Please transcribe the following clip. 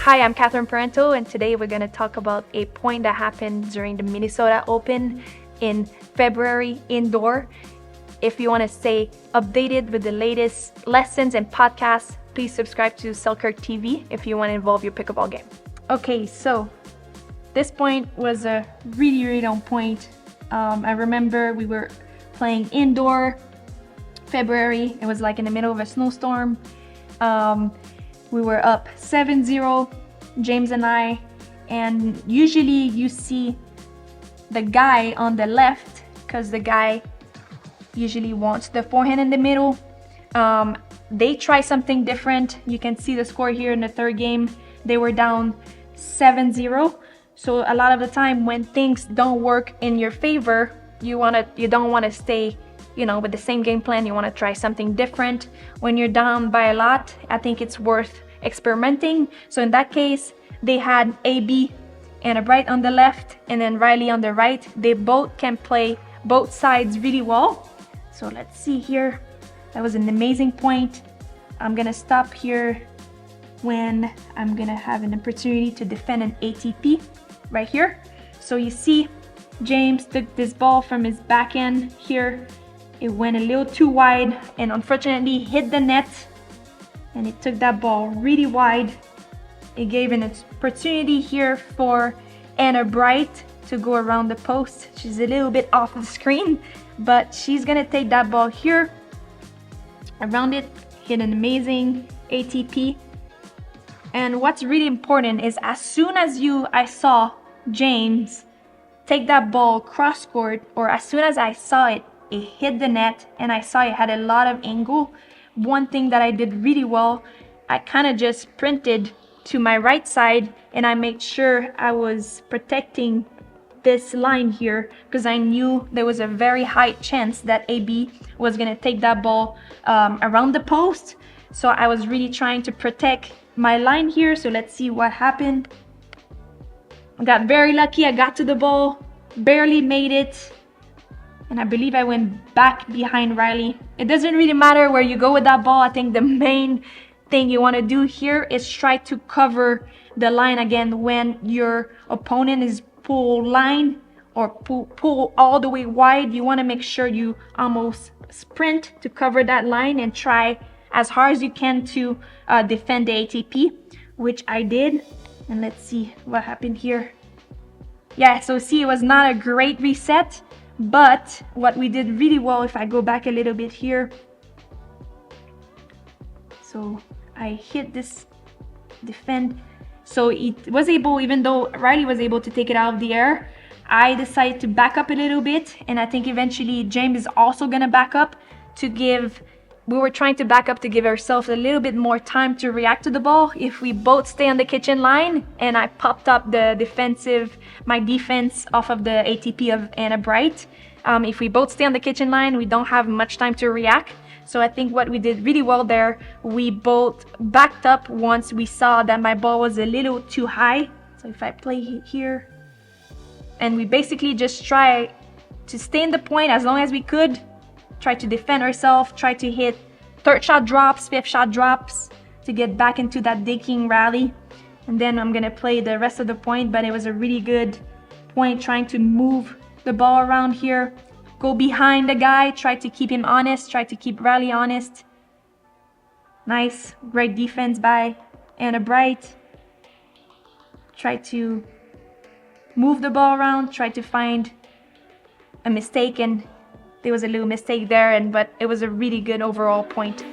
Hi, I'm Catherine Parenteau, and today we're going to talk about a point that happened during the Minnesota Open in February indoor. If you want to stay updated with the latest lessons and podcasts, please subscribe to Selkirk TV if you want to involve your pickleball game. Okay, so this point was a really on point. I remember we were playing indoor February. It was like in the middle of a snowstorm. We were up 7-0, James and I, and usually you see the guy on the left because the guy usually wants the forehand in the middle. They try something different. You can see the score here in the third game. They were down 7-0. So a lot of the time when things don't work in your favor, you don't want to stay with the same game plan. You want to try something different. When you're down by a lot, I think it's worth experimenting. So in that case, they had AB and a Bright on the left and then Riley on the right. They both can play both sides really well. So let's see here. That was an amazing point. I'm gonna stop here when I'm gonna have an opportunity to defend an ATP right here. So you see James took this ball from his backhand here. It went a little too wide and unfortunately hit the net, and it took that ball really wide. It gave an opportunity here for Anna Bright to go around the post. She's a little bit off the screen, but she's gonna take that ball here around it, hit an amazing ATP. And what's really important is as soon as I saw James take that ball cross court, or as soon as I saw it hit the net and I saw it had a lot of angle, one thing that I did really well, I kind of just sprinted to my right side and I made sure I was protecting this line here because I knew there was a very high chance that AB was going to take that ball around the post. So I was really trying to protect my line here. So let's see what happened. I got very lucky. I got to the ball, barely made it. And I believe I went back behind Riley. It doesn't really matter where you go with that ball. I think the main thing you want to do here is try to cover the line again when your opponent is pull line or pull all the way wide. You want to make sure you almost sprint to cover that line and try as hard as you can to defend the ATP, which I did. And let's see what happened here. Yeah, so see, it was not a great reset. But what we did really well, if I go back a little bit here, so I hit this defend. So it was able, even though Riley was able to take it out of the air, I decided to back up a little bit. And I think eventually James is also gonna back up we were trying to back up to give ourselves a little bit more time to react to the ball. If we both stay on the kitchen line and I popped up my defense off of the ATP of Anna Bright, if we both stay on the kitchen line, we don't have much time to react. So I think what we did really well there, we both backed up once we saw that my ball was a little too high. So if I play here, and we basically just try to stay in the point as long as we could, try to defend ourselves, try to hit third shot drops, fifth shot drops to get back into that dinking rally. And then I'm gonna play the rest of the point, but it was a really good point trying to move the ball around here, go behind the guy, try to keep him honest, try to keep Riley honest. Nice, great defense by Anna Bright. Try to move the ball around, try to find a mistake, and there was a little mistake there, but it was a really good overall point.